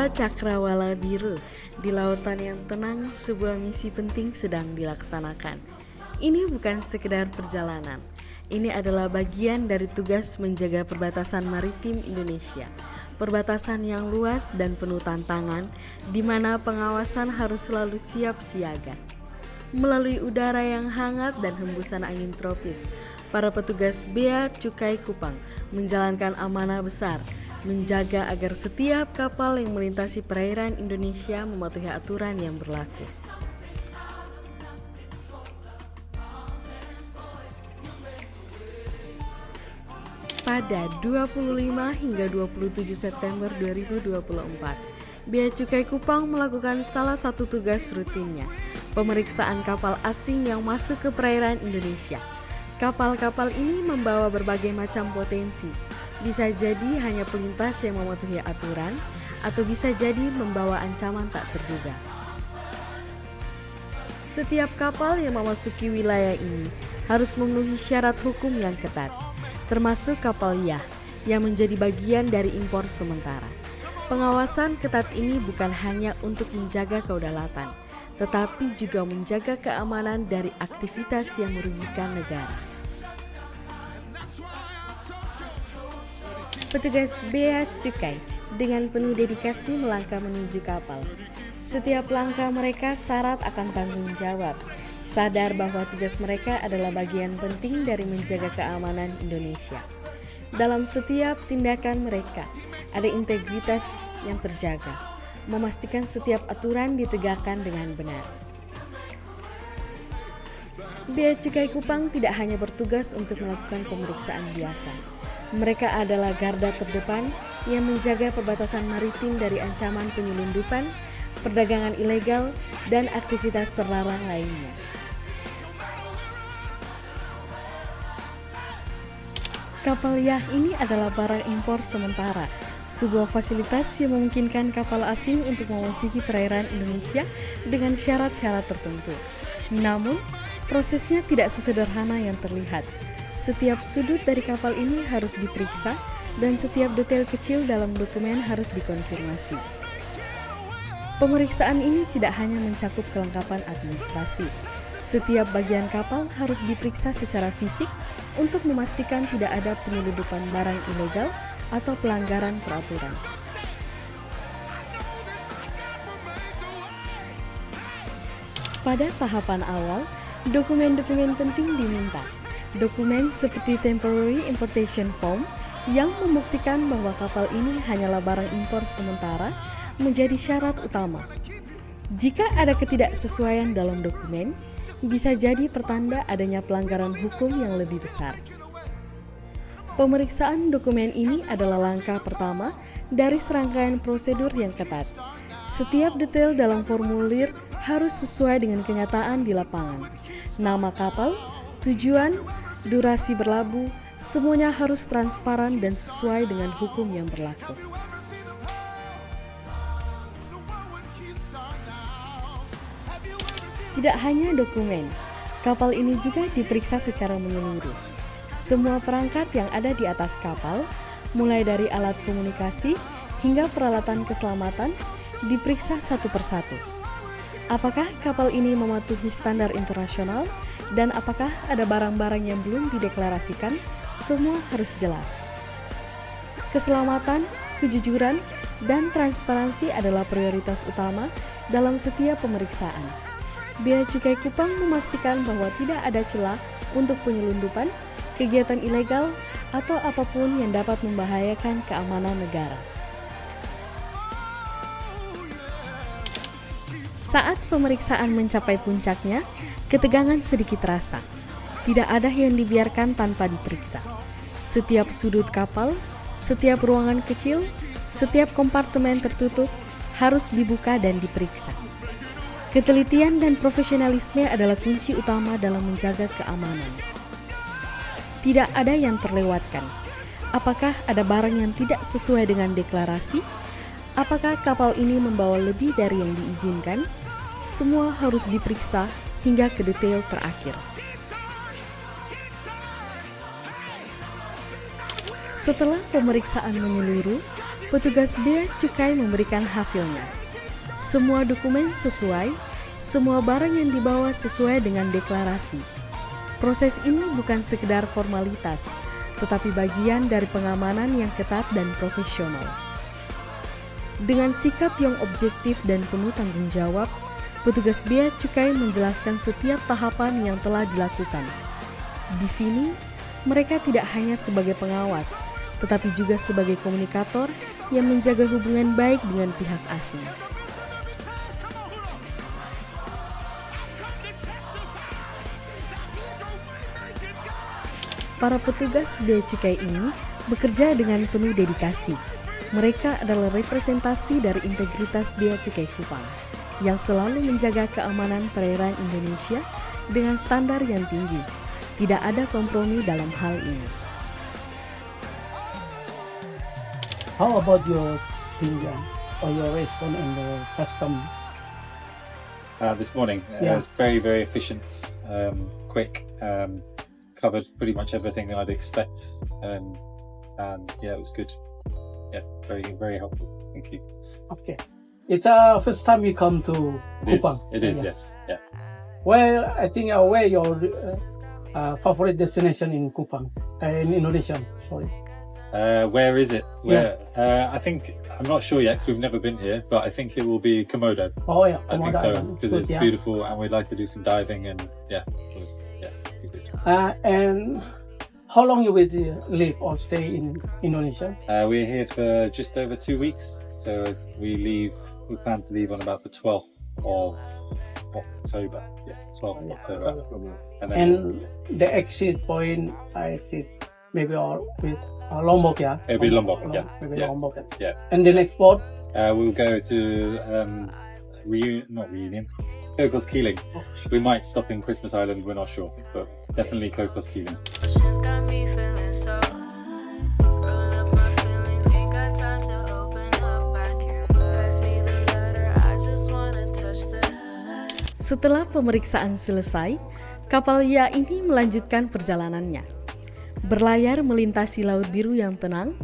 Kapal Cakrawala Biru di lautan yang tenang, sebuah misi penting sedang dilaksanakan. Ini bukan sekedar perjalanan. Ini adalah bagian dari tugas menjaga perbatasan maritim Indonesia. Perbatasan yang luas dan penuh tantangan, di mana pengawasan harus selalu siap siaga. Melalui udara yang hangat dan hembusan angin tropis, para petugas Bea Cukai Kupang menjalankan amanah besar, menjaga agar setiap kapal yang melintasi perairan Indonesia mematuhi aturan yang berlaku. Pada 25 hingga 27 September 2024, Bea Cukai Kupang melakukan salah satu tugas rutinnya, pemeriksaan kapal asing yang masuk ke perairan Indonesia. Kapal-kapal ini membawa berbagai macam potensi. Bisa jadi hanya pelintas yang mematuhi aturan, atau bisa jadi membawa ancaman tak terduga. Setiap kapal yang memasuki wilayah ini harus memenuhi syarat hukum yang ketat, termasuk kapal Yah yang menjadi bagian dari impor sementara. Pengawasan ketat ini bukan hanya untuk menjaga kedaulatan, tetapi juga menjaga keamanan dari aktivitas yang merugikan negara. Petugas Bea Cukai dengan penuh dedikasi melangkah menuju kapal. Setiap langkah mereka syarat akan tanggung jawab, sadar bahwa tugas mereka adalah bagian penting dari menjaga keamanan Indonesia. Dalam setiap tindakan mereka, ada integritas yang terjaga, memastikan setiap aturan ditegakkan dengan benar. Bea Cukai Kupang tidak hanya bertugas untuk melakukan pemeriksaan biasa. Mereka adalah garda terdepan yang menjaga perbatasan maritim dari ancaman penyelundupan, perdagangan ilegal, dan aktivitas terlarang lainnya. Kapal Yah ini adalah barang impor sementara, sebuah fasilitas yang memungkinkan kapal asing untuk memasuki perairan Indonesia dengan syarat-syarat tertentu. Namun, prosesnya tidak sesederhana yang terlihat. Setiap sudut dari kapal ini harus diperiksa dan setiap detail kecil dalam dokumen harus dikonfirmasi. Pemeriksaan ini tidak hanya mencakup kelengkapan administrasi. Setiap bagian kapal harus diperiksa secara fisik untuk memastikan tidak ada penyelundupan barang ilegal atau pelanggaran peraturan. Pada tahapan awal, dokumen-dokumen penting diminta. Dokumen seperti Temporary Importation Form yang membuktikan bahwa kapal ini hanyalah barang impor sementara menjadi syarat utama. Jika ada ketidaksesuaian dalam dokumen, bisa jadi pertanda adanya pelanggaran hukum yang lebih besar. Pemeriksaan dokumen ini adalah langkah pertama dari serangkaian prosedur yang ketat. Setiap detail dalam formulir harus sesuai dengan kenyataan di lapangan. Nama kapal, tujuan, durasi berlabuh, semuanya harus transparan dan sesuai dengan hukum yang berlaku. Tidak hanya dokumen, kapal ini juga diperiksa secara menyeluruh. Semua perangkat yang ada di atas kapal, mulai dari alat komunikasi hingga peralatan keselamatan, diperiksa satu persatu. Apakah kapal ini mematuhi standar internasional dan apakah ada barang-barang yang belum dideklarasikan? Semua harus jelas. Keselamatan, kejujuran, dan transparansi adalah prioritas utama dalam setiap pemeriksaan. Bea Cukai Kupang memastikan bahwa tidak ada celah untuk penyelundupan, kegiatan ilegal, atau apapun yang dapat membahayakan keamanan negara. Saat pemeriksaan mencapai puncaknya, ketegangan sedikit terasa. Tidak ada yang dibiarkan tanpa diperiksa. Setiap sudut kapal, setiap ruangan kecil, setiap kompartemen tertutup harus dibuka dan diperiksa. Ketelitian dan profesionalisme adalah kunci utama dalam menjaga keamanan. Tidak ada yang terlewatkan. Apakah ada barang yang tidak sesuai dengan deklarasi? Apakah kapal ini membawa lebih dari yang diizinkan? Semua harus diperiksa hingga ke detail terakhir. Setelah pemeriksaan menyeluruh, petugas bea cukai memberikan hasilnya. Semua dokumen sesuai, semua barang yang dibawa sesuai dengan deklarasi. Proses ini bukan sekedar formalitas, tetapi bagian dari pengamanan yang ketat dan profesional. Dengan sikap yang objektif dan penuh tanggung jawab, petugas bea cukai menjelaskan setiap tahapan yang telah dilakukan. Di sini, mereka tidak hanya sebagai pengawas, tetapi juga sebagai komunikator yang menjaga hubungan baik dengan pihak asing. Para petugas bea cukai ini bekerja dengan penuh dedikasi. Mereka adalah representasi dari integritas bea cukai Kupang yang selalu menjaga keamanan perairan Indonesia dengan standar yang tinggi. Tidak ada kompromi dalam hal ini. How about your tinggal or your response in the custom? This morning, Yeah. it was very, very efficient, quick, covered pretty much everything that I'd expect, and yeah, it was good. Yeah, very, very helpful. Thank you. Okay. It's first time you come to It is. Kupang. It is. Yeah. Yes. Yeah. Where I think where your favorite destination in Kupang in Indonesia? Sorry. Where is it? I think I'm not sure yet because we've never been here, but I think it will be Komodo. Oh yeah, I think Komodo so Island. because Good, it's yeah. beautiful and we'd like to do some diving and yeah, it'd be good. And how long you will live or stay in Indonesia? We're here for just over 2 weeks, so we plan to leave on about the 12th of October. Yeah, 12th of October. And then And the exit point, I think maybe or with Lombok, yeah. It'll be Lombok, yeah. Maybe Yeah. Lombok. Yeah. And the next port. we'll go to not Reunion, Cocos Keeling. We might stop in Christmas Island, we're not sure, but definitely Cocos Keeling. She's got me feeling so. Roll up my feelings, ain't got time to open up. I can't pass me the letter, I just wanna touch the. Setelah pemeriksaan selesai, kapal Ya ini melanjutkan perjalanannya. Berlayar melintasi Laut Biru yang tenang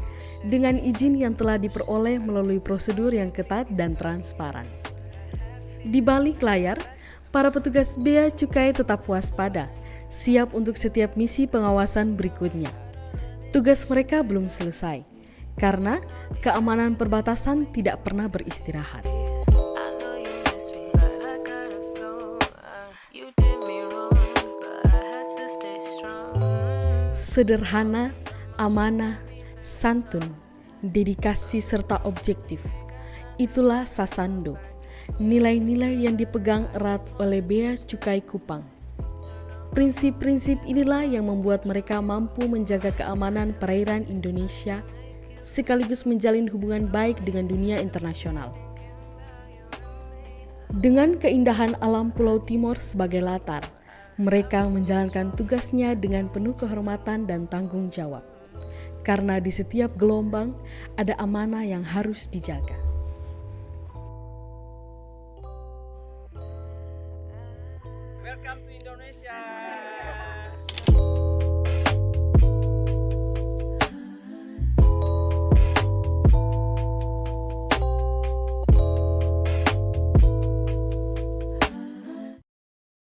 dengan izin yang telah diperoleh melalui prosedur yang ketat dan transparan. Di balik layar, para petugas bea cukai tetap waspada, siap untuk setiap misi pengawasan berikutnya. Tugas mereka belum selesai, karena keamanan perbatasan tidak pernah beristirahat. I know you miss me, but I gotta go. You did me wrong, but I had to stay strong. Sederhana, amanah, santun, dedikasi serta objektif. Itulah Sasando, nilai-nilai yang dipegang erat oleh Bea Cukai Kupang. Prinsip-prinsip inilah yang membuat mereka mampu menjaga keamanan perairan Indonesia sekaligus menjalin hubungan baik dengan dunia internasional. Dengan keindahan alam Pulau Timor sebagai latar, mereka menjalankan tugasnya dengan penuh kehormatan dan tanggung jawab. Karena di setiap gelombang ada amanah yang harus dijaga. Welcome to Indonesia.